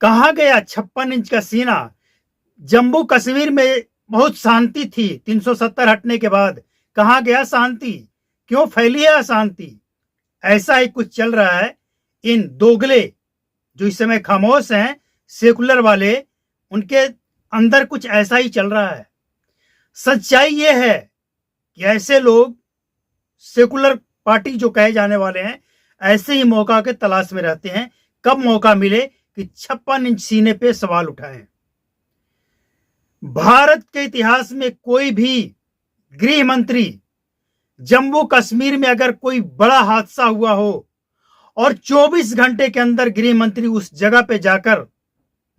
कहाँ गया 56 इंच का सीना? जम्मू कश्मीर में बहुत शांति थी 370 हटने के बाद, कहाँ गया शांति? क्यों फैली है अशांति? ऐसा ही कुछ चल रहा है। इन दोगले जो इस समय खामोश हैं, सेकुलर वाले, उनके अंदर कुछ ऐसा ही चल रहा है। सच्चाई ये है कि ऐसे लोग, सेकुलर पार्टी जो कहे जाने वाले हैं, ऐसे ही मौका के तलाश में रहते हैं, कब मौका मिले कि 56 इंच सीने पे सवाल उठाएं। भारत के इतिहास में कोई भी गृह मंत्री, जम्मू कश्मीर में अगर कोई बड़ा हादसा हुआ हो और 24 घंटे के अंदर गृह मंत्री उस जगह पे जाकर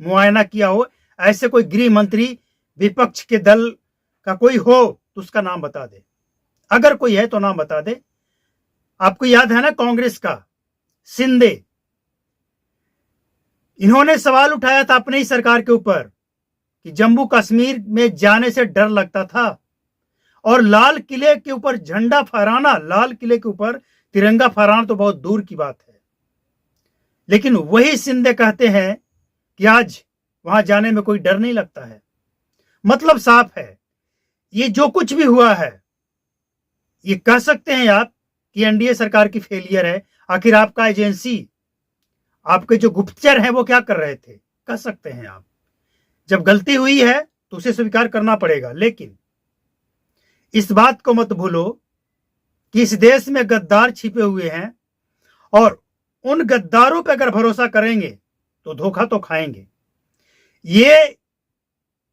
मुआयना किया हो, ऐसे कोई गृह मंत्री विपक्ष के दल का कोई हो तो उसका नाम बता दे। अगर कोई है तो नाम बता दे। आपको याद है ना कांग्रेस का शिंदे, इन्होंने सवाल उठाया था अपनी ही सरकार के ऊपर कि जम्मू कश्मीर में जाने से डर लगता था और लाल किले के ऊपर झंडा फहराना, लाल किले के ऊपर तिरंगा फहराना तो बहुत दूर की बात है। लेकिन वही शिंदे कहते हैं कि आज वहां जाने में कोई डर नहीं लगता है। मतलब साफ है, ये जो कुछ भी हुआ है, ये कह सकते हैं आप कि एनडीए सरकार की फेलियर है। आखिर आपका एजेंसी, आपके जो गुप्तचर हैं, वो क्या कर रहे थे? कह सकते हैं आप। जब गलती हुई है तो उसे स्वीकार करना पड़ेगा। लेकिन इस बात को मत भूलो कि इस देश में गद्दार छिपे हुए हैं और उन गद्दारों पर अगर भरोसा करेंगे तो धोखा तो खाएंगे। ये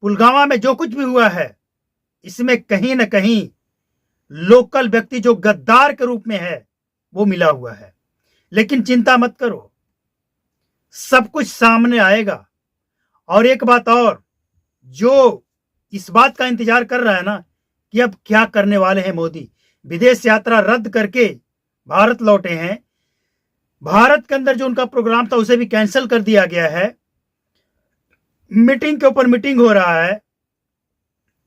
पुलवामा में जो कुछ भी हुआ है, इसमें कहीं ना कहीं लोकल व्यक्ति जो गद्दार के रूप में है वो मिला हुआ है। लेकिन चिंता मत करो, सब कुछ सामने आएगा। और एक बात और, जो इस बात का इंतजार कर रहा है ना कि अब क्या करने वाले हैं मोदी, विदेश यात्रा रद्द करके भारत लौटे हैं। भारत के अंदर जो उनका प्रोग्राम था उसे भी कैंसिल कर दिया गया है। मीटिंग के ऊपर मीटिंग हो रहा है।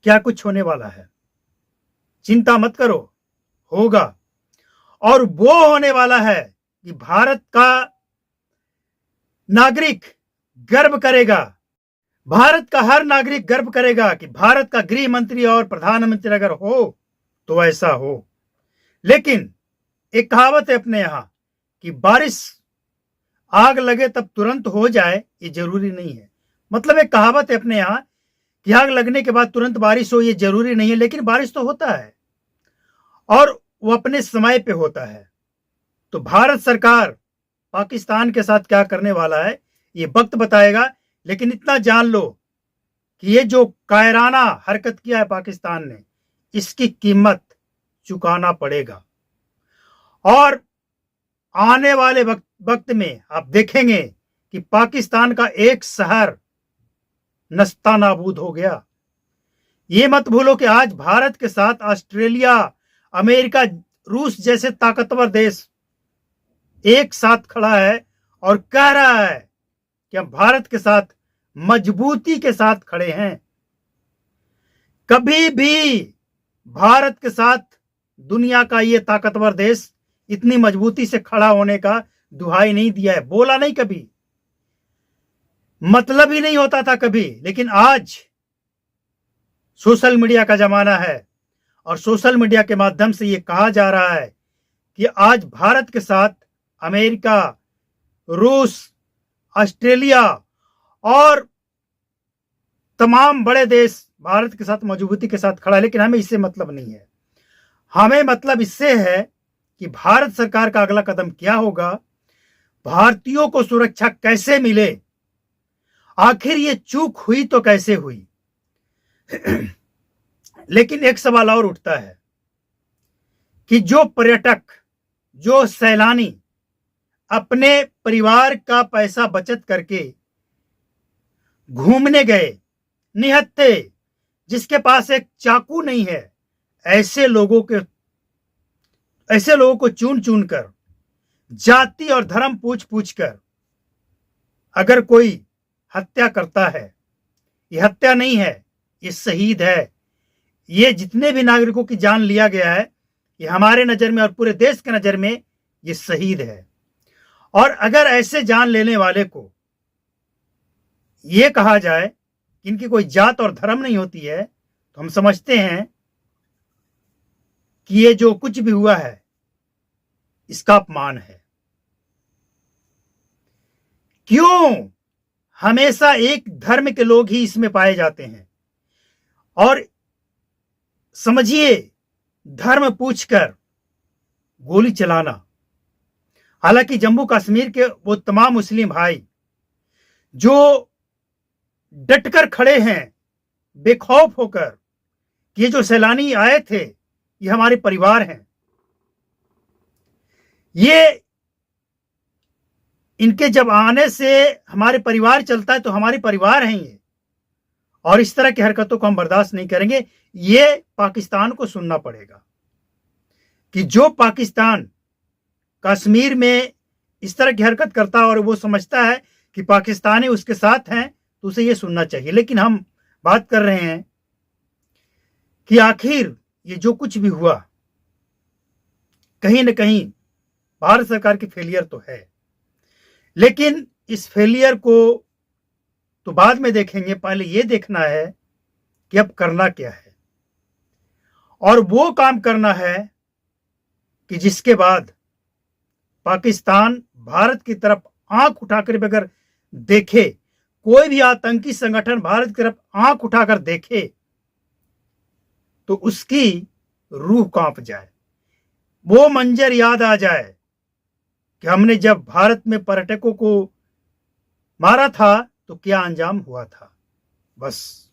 क्या कुछ होने वाला है? चिंता मत करो, होगा। और वो होने वाला है कि भारत का नागरिक गर्व करेगा, भारत का हर नागरिक गर्व करेगा कि भारत का गृह मंत्री और प्रधानमंत्री अगर हो तो ऐसा हो। लेकिन एक कहावत है अपने यहां कि बारिश आग लगे तब तुरंत हो जाए, ये जरूरी नहीं है। मतलब एक कहावत है अपने यहां कि आग लगने के बाद तुरंत बारिश हो, ये जरूरी नहीं है। लेकिन बारिश तो होता है और वो अपने समय पे होता है। तो भारत सरकार पाकिस्तान के साथ क्या करने वाला है ये वक्त बताएगा। लेकिन इतना जान लो कि ये जो कायराना हरकत किया है पाकिस्तान ने, इसकी कीमत चुकाना पड़ेगा। और आने वाले वक्त में आप देखेंगे कि पाकिस्तान का एक शहर नस्ता नाबूद हो गया। ये मत भूलो कि आज भारत के साथ ऑस्ट्रेलिया, अमेरिका, रूस जैसे ताकतवर देश एक साथ खड़ा है और कह रहा है कि हम भारत के साथ मजबूती के साथ खड़े हैं। कभी भी भारत के साथ दुनिया का ये ताकतवर देश इतनी मजबूती से खड़ा होने का दुहाई नहीं दिया है, बोला नहीं कभी, मतलब ही नहीं होता था कभी। लेकिन आज सोशल मीडिया का जमाना है और सोशल मीडिया के माध्यम से ये कहा जा रहा है कि आज भारत के साथ अमेरिका, रूस, ऑस्ट्रेलिया और तमाम बड़े देश भारत के साथ मजबूती के साथ खड़ा है। लेकिन हमें इससे मतलब नहीं है। हमें मतलब इससे है कि भारत सरकार का अगला कदम क्या होगा, भारतीयों को सुरक्षा कैसे मिले, आखिर ये चूक हुई तो कैसे हुई। लेकिन एक सवाल और उठता है कि जो पर्यटक, जो सैलानी अपने परिवार का पैसा बचत करके घूमने गए, निहत्थे, जिसके पास एक चाकू नहीं है, ऐसे लोगों को चुन चुन कर, जाति और धर्म पूछ पूछ कर अगर कोई हत्या करता है, ये हत्या नहीं है, ये शहीद है। ये जितने भी नागरिकों की जान लिया गया है, ये हमारे नजर में और पूरे देश के नजर में ये शहीद है। और अगर ऐसे जान लेने वाले को ये कहा जाए कि इनकी कोई जात और धर्म नहीं होती है, तो हम समझते हैं कि ये जो कुछ भी हुआ है इसका अपमान है। क्यों हमेशा एक धर्म के लोग ही इसमें पाए जाते हैं? और समझिए, धर्म पूछकर गोली चलाना। हालांकि जम्मू कश्मीर के वो तमाम मुस्लिम भाई जो डटकर खड़े हैं बेखौफ होकर कि ये जो सैलानी आए थे ये हमारे परिवार हैं, ये इनके जब आने से हमारे परिवार चलता है तो हमारे परिवार हैं ये, और इस तरह की हरकतों को हम बर्दाश्त नहीं करेंगे। ये पाकिस्तान को सुनना पड़ेगा कि जो पाकिस्तान कश्मीर में इस तरह की हरकत करता है और वो समझता है कि पाकिस्तानी उसके साथ हैं, तो उसे ये सुनना चाहिए। लेकिन हम बात कर रहे हैं कि आखिर ये जो कुछ भी हुआ कहीं न कहीं भारत सरकार की फेलियर तो है, लेकिन इस फेलियर को तो बाद में देखेंगे। पहले ये देखना है कि अब करना क्या है, और वो काम करना है कि जिसके बाद पाकिस्तान भारत की तरफ आंख उठाकर अगर देखे, कोई भी आतंकी संगठन भारत की तरफ आंख उठाकर देखे तो उसकी रूह कांप जाए, वो मंजर याद आ जाए कि हमने जब भारत में पर्यटकों को मारा था तो क्या अंजाम हुआ था। बस